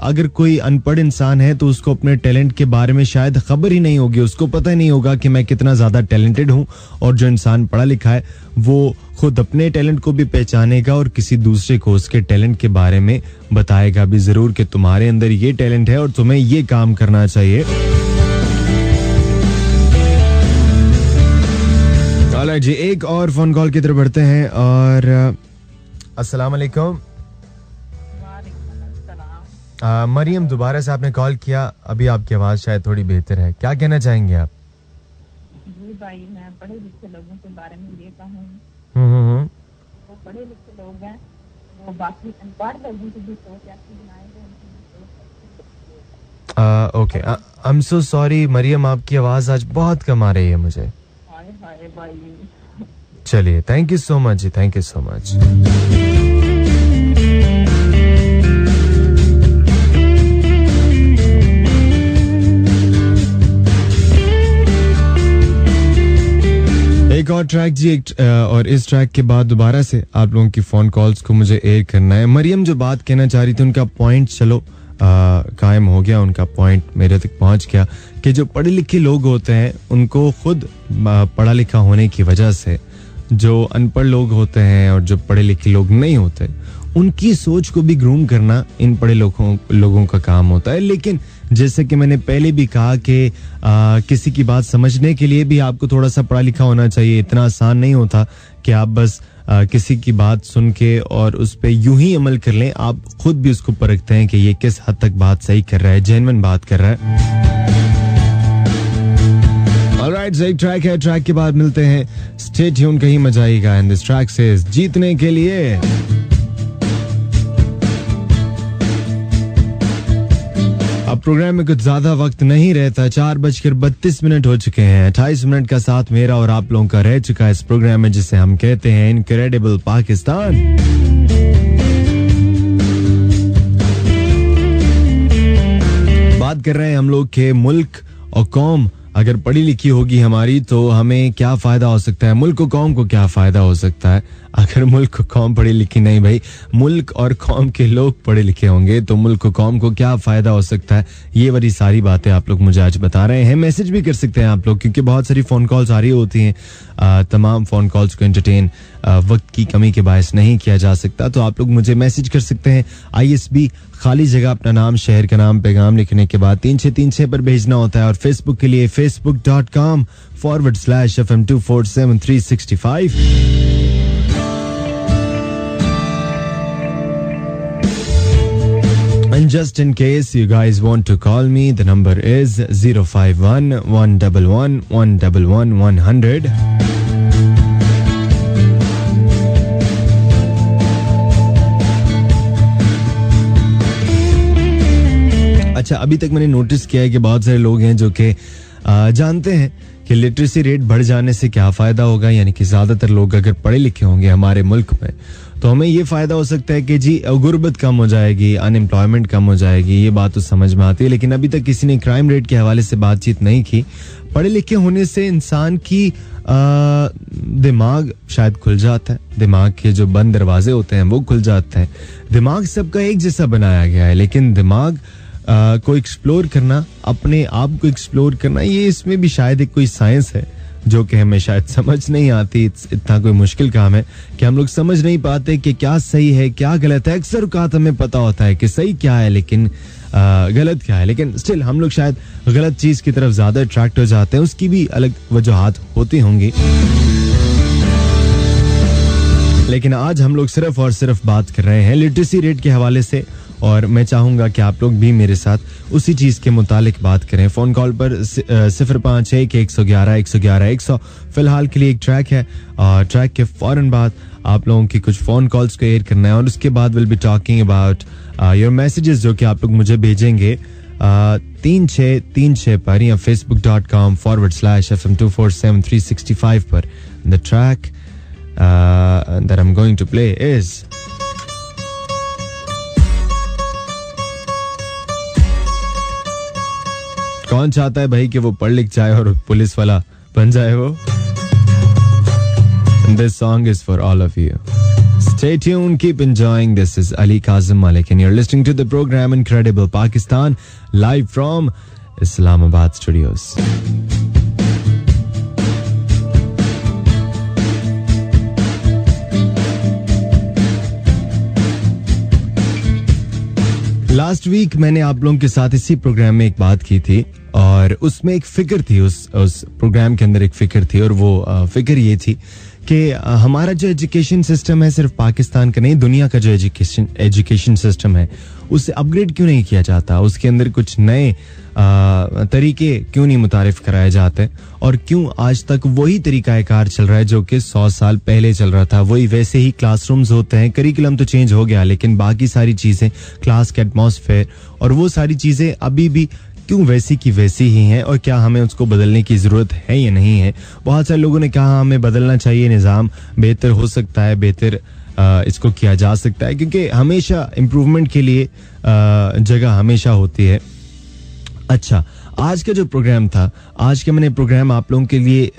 अगर कोई अनपढ़ इंसान है तो उसको अपने टैलेंट के बारे में शायद खबर ही नहीं होगी, उसको पता ही नहीं होगा कि मैं कितना ज्यादा टैलेंटेड हूँ। और जो इंसान पढ़ा लिखा है वो खुद अपने टैलेंट को भी पहचानेगा और किसी दूसरे को उसके टैलेंट के बारे में बताएगा भी जरूर कि तुम्हारे अंदर ये टैलेंट है और तुम्हें ये काम करना चाहिए। ऑलराइट जी, एक और फोन कॉल की तरफ बढ़ते हैं। और अस्सलाम वालेकुम। मरियम, दोबारा से आपने कॉल किया, अभी आपकी आवाज शायद थोड़ी बेहतर है, क्या कहना चाहेंगे आप? जी भाई, मैं पढ़े लिखे लोगों के बारे में ये कहूँ, वो पढ़े लिखे लोग हैं, वो बाकी अनपढ़ लोगों की भी सोच ऐसी बनाएंगे। Okay, I am so sorry Mariam, आपकी आवाज आज बहुत कम आ रही है मुझे। चलिए, thank you so much ji, thank you so much. एक और ट्रैक जी, और इस ट्रैक के बाद दोबारा से आप लोगों की फोन कॉल्स को मुझे एयर करना है। मरियम जो बात कहना चाह रही थी उनका पॉइंट चलो कायम हो गया, उनका पॉइंट मेरे तक पहुंच गया कि जो पढ़े लिखे लोग होते हैं उनको खुद पढ़ा लिखा होने की वजह से जो अनपढ़ लोग होते हैं और जो पढ़े लिखे लोग नहीं होते उनकी सोच को भी ग्रूम करना इन पढ़े लोगों का काम होता है। लेकिन जैसे कि मैंने पहले भी कहा कि किसी की बात समझने के लिए भी आपको थोड़ा सा पढ़ा लिखा होना चाहिए। इतना आसान नहीं होता कि आप बस किसी की बात सुन के और उस पे यूं ही अमल कर लें, आप खुद भी उसको परखते हैं कि ये किस हद तक बात सही कर रहा है, जेन्युइन बात कर रहा है। ऑलराइट, एक ट्रैक है, ट्रैक के बाद मिलते हैं। स्टे ट्यून, कहीं मजा आएगा। एंड दिस ट्रैक से जीतने के लिए अब प्रोग्राम में कुछ ज्यादा वक्त नहीं रहता, 4:32 हो चुके हैं। 28 मिनट का साथ मेरा और आप लोगों का रह चुका है इस प्रोग्राम में जिसे हम कहते हैं इनक्रेडिबल पाकिस्तान। कर रहे हैं हम लोग के मुल्क और कौम अगर पढ़ी लिखी होगी हमारी तो हमें क्या फायदा हो सकता है, मुल्क और कौम को क्या फायदा हो सकता है अगर मुल्क और कौम पढ़ी लिखी नहीं। भाई मुल्क और कौम के लोग पढ़े लिखे होंगे तो मुल्क और कौम को क्या फायदा हो सकता है, ये वाली सारी बातें आप लोग मुझे आज बता रहे हैं। मैसेज भी कर सकते हैं आप लोग क्योंकि बहुत सारी फोन कॉल्स आ रही होती हैं, तमाम फोन कॉल्स को एंटरटेन वक्त की कमी के बायस नहीं किया जा सकता, तो आप लोग मुझे मैसेज कर सकते हैं। ISB खाली जगह अपना नाम, शहर का नाम, पैगाम लिखने के बाद 3636 पर भेजना होता है और फेसबुक के लिए facebook.com/FM247365। And just in case you guys want to call me, the number is 051-111-111-100. अच्छा, अभी तक मैंने नोटिस किया है कि बहुत सारे लोग हैं जो कि जानते हैं कि लिटरेसी रेट बढ़ जाने से क्या फ़ायदा होगा, यानी कि ज़्यादातर लोग अगर पढ़े लिखे होंगे हमारे मुल्क में तो हमें ये फ़ायदा हो सकता है कि जी गुर्बत कम हो जाएगी, अनएम्प्लॉयमेंट कम हो जाएगी, ये बात तो समझ में आती है। लेकिन अभी तक किसी ने क्राइम रेट के हवाले से बातचीत नहीं की। पढ़े लिखे होने से इंसान की दिमाग शायद खुल जाता है, दिमाग के जो बंद दरवाजे होते हैं वो खुल जाते हैं। दिमाग सबका एक जैसा बनाया गया है लेकिन दिमाग को एक्सप्लोर करना, अपने आप को एक्सप्लोर करना, ये इसमें भी शायद एक कोई साइंस है जो कि हमें शायद समझ नहीं आती। इतना कोई मुश्किल काम है कि हम लोग समझ नहीं पाते कि क्या सही है क्या गलत है। अक्सर औकात हमें पता होता है कि सही क्या है लेकिन गलत क्या है, लेकिन स्टिल हम लोग शायद गलत चीज की तरफ ज्यादा अट्रैक्ट हो जाते हैं। उसकी भी अलग वजूहात होती होंगी, लेकिन आज हम लोग सिर्फ और सिर्फ बात कर रहे हैं लिटरेसी रेट के हवाले से और मैं चाहूंगा कि आप लोग भी मेरे साथ उसी चीज के मुतालिक बात करें। फोन कॉल पर 051-111-111-100 फिलहाल के लिए एक ट्रैक है और ट्रैक के फौरन बाद आप लोगों की कुछ फोन कॉल्स को एयर करना है और उसके बाद will be talking about your messages जो कि आप लोग मुझे भेजेंगे 3636 पर या facebook.com/FM247365 पर। The track that I'm going to play is कौन चाहता है भाई कि वो पढ़ लिख जाए और पुलिस वाला बन जाए वो? This song is for all of you. Stay tuned, keep enjoying. This is Ali Kazim Malik and you're listening to the program Incredible Pakistan live from Islamabad studios. Last week मैंने आप लोगों के साथ इसी प्रोग्राम में एक बात की थी और उसमें एक फिक्र थी, उस प्रोग्राम के अंदर एक फिक्र थी और वो फिक्र ये थी कि हमारा जो एजुकेशन सिस्टम है सिर्फ पाकिस्तान का नहीं, दुनिया का जो एजुकेशन सिस्टम है उसे अपग्रेड क्यों नहीं किया जाता, उसके अंदर कुछ नए तरीके क्यों नहीं मुतारिफ कराए जाते और क्यों आज तक वही तरीकाकार चल रहा है जो कि 100 साल पहले चल रहा था। वही वैसे ही क्लासरूम्स होते हैं, करिकुलम तो चेंज हो गया लेकिन बाकी सारी चीजें, क्लास के एटमॉस्फेयर और वो सारी चीजें अभी भी क्यों वैसी की वैसी ही हैं और क्या हमें उसको बदलने की ज़रूरत है या नहीं है। बहुत सारे लोगों ने कहा हमें बदलना चाहिए, निज़ाम बेहतर हो सकता है, बेहतर इसको किया जा सकता है क्योंकि हमेशा इम्प्रूवमेंट के लिए जगह हमेशा होती है। अच्छा, आज का जो प्रोग्राम था, आज का मैंने प्रोग्राम आप लोगों के लिए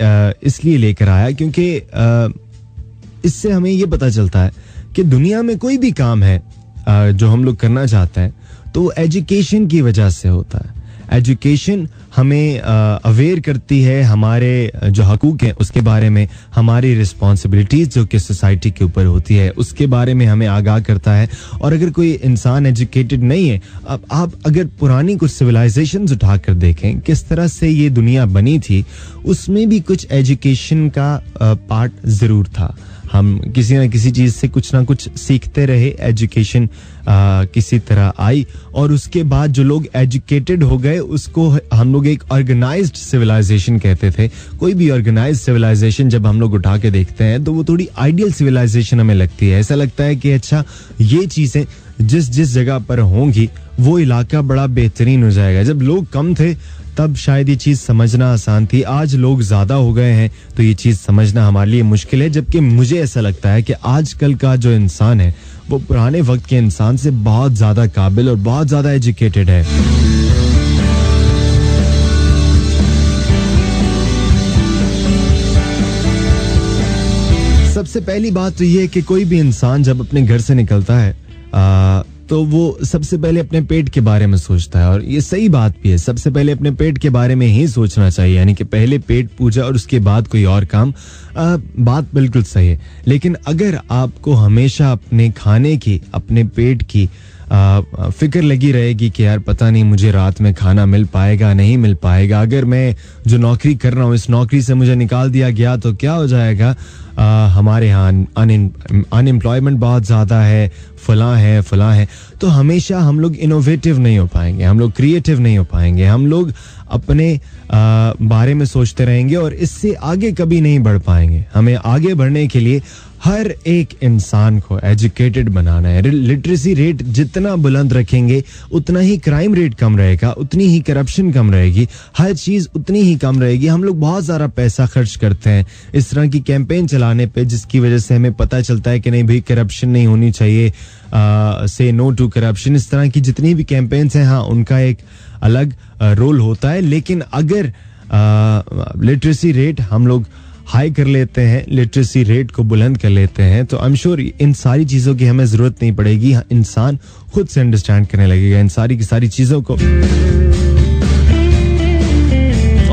इसलिए लेकर आया क्योंकि इससे हमें ये पता चलता है कि दुनिया में कोई भी काम है जो हम लोग करना चाहते हैं तो एजुकेशन की वजह से होता है। एजुकेशन हमें अवेयर करती है हमारे जो हकूक हैं उसके बारे में, हमारी रिस्पॉन्सिबिलिटीज जो कि सोसाइटी के ऊपर होती है उसके बारे में हमें आगाह करता है। और अगर कोई इंसान एजुकेटेड नहीं है, अब आप अगर पुरानी कुछ सिविलाइजेशंस उठाकर देखें किस तरह से ये दुनिया बनी थी, उसमें भी कुछ एजुकेशन का पार्ट जरूर था। हम किसी ना किसी चीज से कुछ ना कुछ सीखते रहे, एजुकेशन किसी तरह आई और उसके बाद जो लोग एजुकेटेड हो गए उसको हम लोग एक ऑर्गेनाइज्ड सिविलाइजेशन कहते थे। कोई भी ऑर्गेनाइज्ड सिविलाइजेशन जब हम लोग उठा के देखते हैं तो वो थोड़ी आइडियल सिविलाइजेशन हमें लगती है। ऐसा लगता है कि अच्छा ये चीजें जिस जिस जगह पर होंगी वो इलाका बड़ा बेहतरीन हो जाएगा। जब लोग कम थे तब शायद ये चीज समझना आसान थी, आज लोग ज्यादा हो गए हैं तो ये चीज समझना हमारे लिए मुश्किल है। जबकि मुझे ऐसा लगता है कि आजकल का जो इंसान है वो पुराने वक्त के इंसान से बहुत ज्यादा काबिल और बहुत ज्यादा एजुकेटेड है। सबसे पहली बात तो ये है कि कोई भी इंसान जब अपने घर से निकलता है तो वो सबसे पहले अपने पेट के बारे में सोचता है, और ये सही बात भी है। सबसे पहले अपने पेट के बारे में ही सोचना चाहिए, यानी कि पहले पेट पूजा और उसके बाद कोई और काम। बात बिल्कुल सही है, लेकिन अगर आपको हमेशा अपने खाने की, अपने पेट की फिक्र लगी रहेगी कि यार पता नहीं मुझे रात में खाना मिल पाएगा नहीं मिल पाएगा, अगर मैं जो नौकरी कर रहा हूँ इस नौकरी से मुझे निकाल दिया गया तो क्या हो जाएगा, हमारे यहाँ अनएम्प्लॉयमेंट बहुत ज़्यादा है, फलां है, तो हमेशा हम लोग इनोवेटिव नहीं हो पाएंगे, हम लोग क्रिएटिव नहीं हो पाएंगे, हम लोग अपने बारे में सोचते रहेंगे और इससे आगे कभी नहीं बढ़ पाएंगे। हमें आगे बढ़ने के लिए हर एक इंसान को एजुकेटेड बनाना है। लिटरेसी रेट जितना बुलंद रखेंगे उतना ही क्राइम रेट कम रहेगा, उतनी ही करप्शन कम रहेगी, हर चीज़ उतनी ही कम रहेगी। हम लोग बहुत ज़्यादा पैसा खर्च करते हैं इस तरह की कैंपेन चलाने पे, जिसकी वजह से हमें पता चलता है कि नहीं भाई करप्शन नहीं होनी चाहिए, से नो टू करप्शन, इस तरह की जितनी भी कैंपेन्स हैं, हाँ उनका एक अलग रोल होता है। लेकिन अगर लिटरेसी रेट हम लोग हाई कर लेते हैं, लिटरेसी रेट को बुलंद कर लेते हैं, तो आई एम श्योर इन सारी चीज़ों की हमें ज़रूरत नहीं पड़ेगी। इंसान खुद से अंडरस्टैंड करने लगेगा इन सारी की सारी चीज़ों को।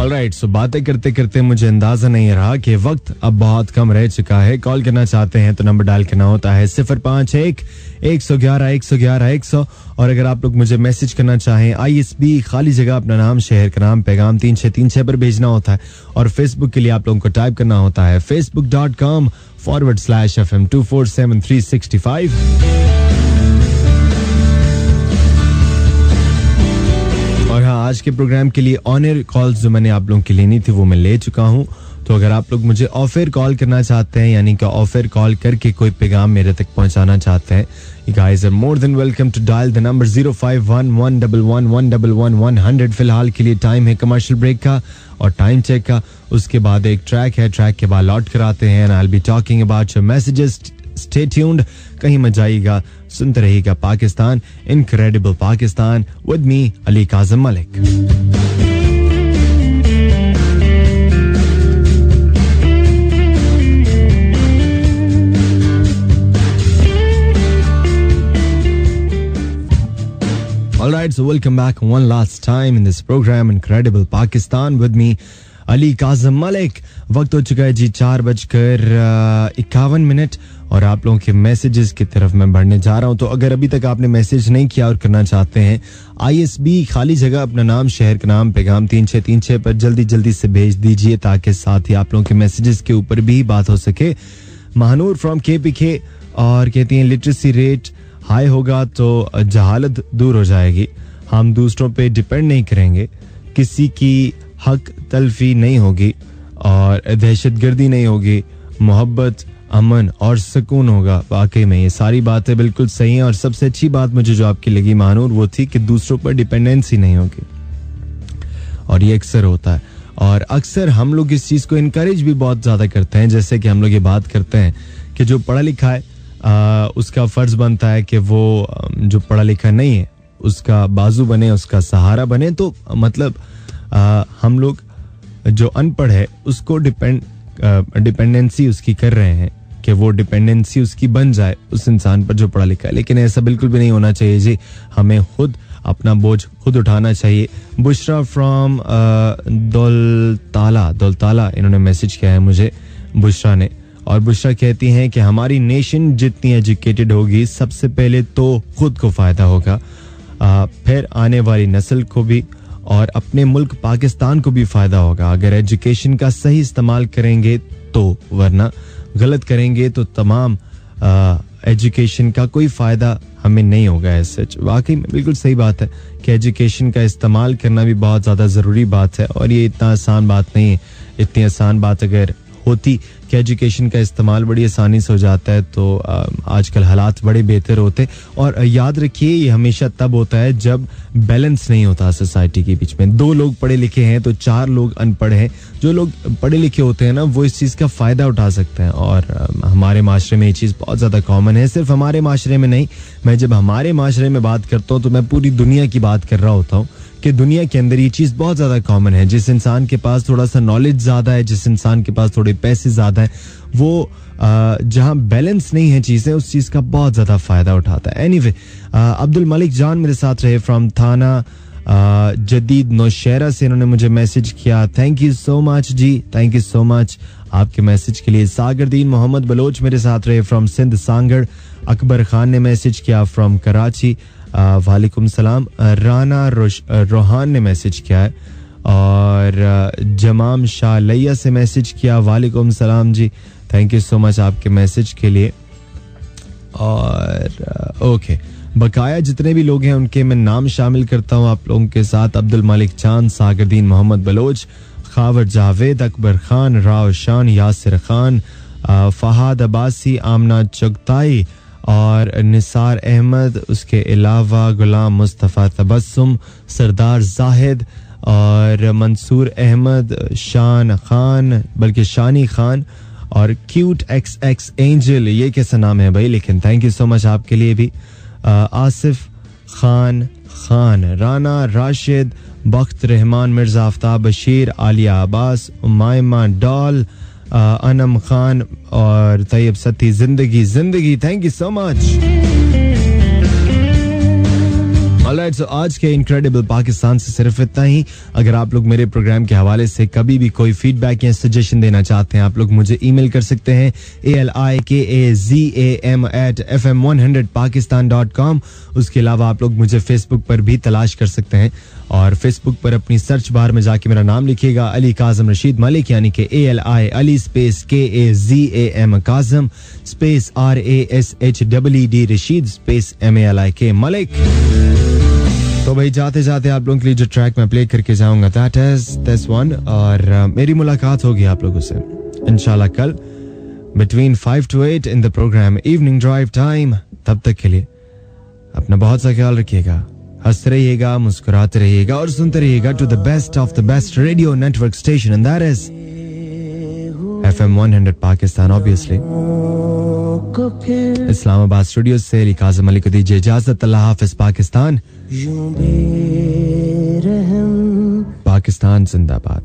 ऑलराइट, सो बातें करते करते मुझे अंदाजा नहीं रहा कि वक्त अब बहुत कम रह चुका है। कॉल करना चाहते हैं तो नंबर डायल करना होता है 051-111-111-100। और अगर आप लोग मुझे मैसेज करना चाहें ISB खाली जगह अपना नाम, शहर का नाम, पैगाम 3636 पर भेजना होता है। और फेसबुक के लिए आप लोगों को टाइप करना होता है facebook.com/FM247365। और हाँ, आज के प्रोग्राम के लिए ऑन एयर कॉल्स जो मैंने आप लोगों की लेनी थी वो मैं ले चुका हूँ। तो अगर आप लोग मुझे ऑफ एयर कॉल करना चाहते हैं, यानी कि ऑफ एयर कॉल करके कोई पैगाम मेरे तक पहुंचाना चाहते हैं, you guys are more than welcome to dial the number 051-111-111-100। फिलहाल के लिए टाइम है कमर्शियल ब्रेक का और टाइम चेक का, उसके बाद एक ट्रैक है, ट्रैक के बाद लौट कर आते हैं। and I'll be talking about your messages. Stay tuned, कहीं मत जाइएगा, सुनते रहिएगा Pakistan, incredible Pakistan with me Ali Kazam Malik. Alright, so welcome back one last time in this program, Incredible Pakistan with me Ali Kazam Malik. वक्त हो चुका है जी 4:51 और आप लोगों के मैसेजेस की तरफ मैं बढ़ने जा रहा हूं। तो अगर अभी तक आपने मैसेज नहीं किया और करना चाहते हैं, ISB खाली जगह अपना नाम, शहर का नाम, पैगाम 3636 पर जल्दी से भेज दीजिए, ताकि साथ ही आप लोगों के मैसेजेस के ऊपर भी बात हो सके। महानूर फ्रॉम KPK और कहती हैं लिटरेसी रेट हाई होगा तो जहालत दूर हो जाएगी, हम दूसरों पे डिपेंड नहीं करेंगे, किसी की हक तलफी नहीं होगी और दहशतगर्दी नहीं होगी, मोहब्बत, अमन और सुकून होगा। वाकई में ये सारी बातें बिल्कुल सही हैं। और सबसे अच्छी बात मुझे जो आपकी लगी महानूर वो थी कि दूसरों पर डिपेंडेंसी नहीं होगी, और ये अक्सर होता है। और अक्सर हम लोग इस चीज़ को इनकरेज भी बहुत ज़्यादा करते हैं, जैसे कि हम लोग ये बात करते हैं कि जो पढ़ा लिखा है उसका फ़र्ज़ बनता है कि वो जो पढ़ा लिखा नहीं है उसका बाजू बने, उसका सहारा बने। तो मतलब हम लोग जो अनपढ़ है उसको डिपेंडेंसी उसकी कर रहे हैं कि वो डिपेंडेंसी उसकी बन जाए उस इंसान पर जो पढ़ा लिखा है, लेकिन ऐसा बिल्कुल भी नहीं होना चाहिए जी। हमें खुद अपना बोझ खुद उठाना चाहिए। बुशरा फ्रॉम दौलताला इन्होंने मैसेज किया है मुझे, बुशरा ने, और बुशरा कहती हैं कि हमारी नेशन जितनी एजुकेटेड होगी सबसे पहले तो खुद को फ़ायदा होगा, फिर आने वाली नस्ल को भी और अपने मुल्क पाकिस्तान को भी फ़ायदा होगा अगर एजुकेशन का सही इस्तेमाल करेंगे तो, वरना गलत करेंगे तो तमाम एजुकेशन का कोई फ़ायदा हमें नहीं होगा। ऐसे वाकई में बिल्कुल सही बात है कि एजुकेशन का इस्तेमाल करना भी बहुत ज़्यादा ज़रूरी बात है, और ये इतना आसान बात नहीं है। इतनी आसान बात अगर होती कि एजुकेशन का इस्तेमाल बड़ी आसानी से हो जाता है तो आजकल हालात बड़े बेहतर होते। और याद रखिए ये हमेशा तब होता है जब बैलेंस नहीं होता सोसाइटी के बीच में। 2 लोग पढ़े लिखे हैं तो 4 लोग अनपढ़ हैं। जो लोग पढ़े लिखे होते हैं ना वो इस चीज़ का फ़ायदा उठा सकते हैं, और हमारे माशरे में ये चीज़ बहुत ज़्यादा कॉमन है। सिर्फ हमारे माशरे में नहीं, मैं जब हमारे माशरे में बात करता हूँ तो मैं पूरी दुनिया की बात कर रहा होता हूँ कि दुनिया के अंदर ये चीज़ बहुत ज़्यादा कॉमन है। जिस इंसान के पास थोड़ा सा नॉलेज ज़्यादा है, जिस इंसान के पास थोड़े पैसे ज़्यादा हैं, वो जहां बैलेंस नहीं है चीजें, उस चीज का बहुत ज्यादा फायदा उठाता है. एनीवे, अब्दुल मलिक जान मेरे साथ रहे फ्रॉम थाना जदीद नौशहरा से, इन्होंने मुझे मैसेज किया. Thank you so much ji, thank you so much आपके मैसेज के लिए. सागरदीन मोहम्मद बलोच मेरे साथ रहे फ्रॉम सिंध सांगड़. अकबर खान ने मैसेज किया फ्रॉम कराची. वालेकुम सलाम. राना रोहान ने मैसेज किया है. और जमाम शाह लैया से मैसेज किया. वालेकुम सलाम जी, थैंक यू सो मच आपके मैसेज के लिए. और ओके, बकाया जितने भी लोग हैं उनके मैं नाम शामिल करता हूँ आप लोगों के साथ. अब्दुल मलिक चांद, सागरदीन मोहम्मद बलोच, खावर जावेद, अकबर खान, राव शान, यासिर खान, फहाद अब्बासी, आमना चुगताई और निसार अहमद. उसके अलावा गुलाम मुस्तफ़ा तबस्सुम, सरदार जाहिद और मंसूर अहमद, शान खान बल्कि शानी खान और क्यूट XX एंजल. ये कैसा नाम है भाई, लेकिन थैंक यू सो मच आपके लिए भी. आसिफ खान, राना राशिद, बख्त रहमान, मिर्जा आफ्ताब बशीर, आलिया अब्बास, उमायमा डॉल, अनम खान और तैयब सती. जिंदगी thank you so much. Alright, so आज के इनक्रेडिबल पाकिस्तान से सिर्फ इतना ही. अगर आप लोग मेरे प्रोग्राम के हवाले से कभी भी कोई फीडबैक या सजेशन देना चाहते हैं, आप लोग मुझे ईमेल कर सकते हैं alikazam@fm100pakistan.com. उसके अलावा आप लोग मुझे फेसबुक पर भी तलाश कर सकते हैं और फेसबुक पर अपनी सर्च बार में जाके मेरा नाम लिखिएगा अली काज़म रशीद मलिक, यानी कि ALI Ali space KAZAM Kazam space RASHEED Rasheed space MALIK Malik. तो भाई जाते जाते आप लोगों के लिए जो ट्रैक मैं प्ले करके जाऊंगा दैट इज दिस वन. और मेरी मुलाकात होगी आप लोगों से इंशाल्लाह कल between 5 to 8 in the programme evening drive time. तब तक के लिए अपना बहुत सा ख्याल रखिएगा, हंसते रहिएगा, मुस्कुराते रहिएगा और सुनते रहिएगा to the best of the best radio network station and that is FM 100 Pakistan. Obviously Islamabad studio से अली काज़म अली को दीजिए इजाजत. अल्लाह हाफिज. पाकिस्तान जिंदाबाद.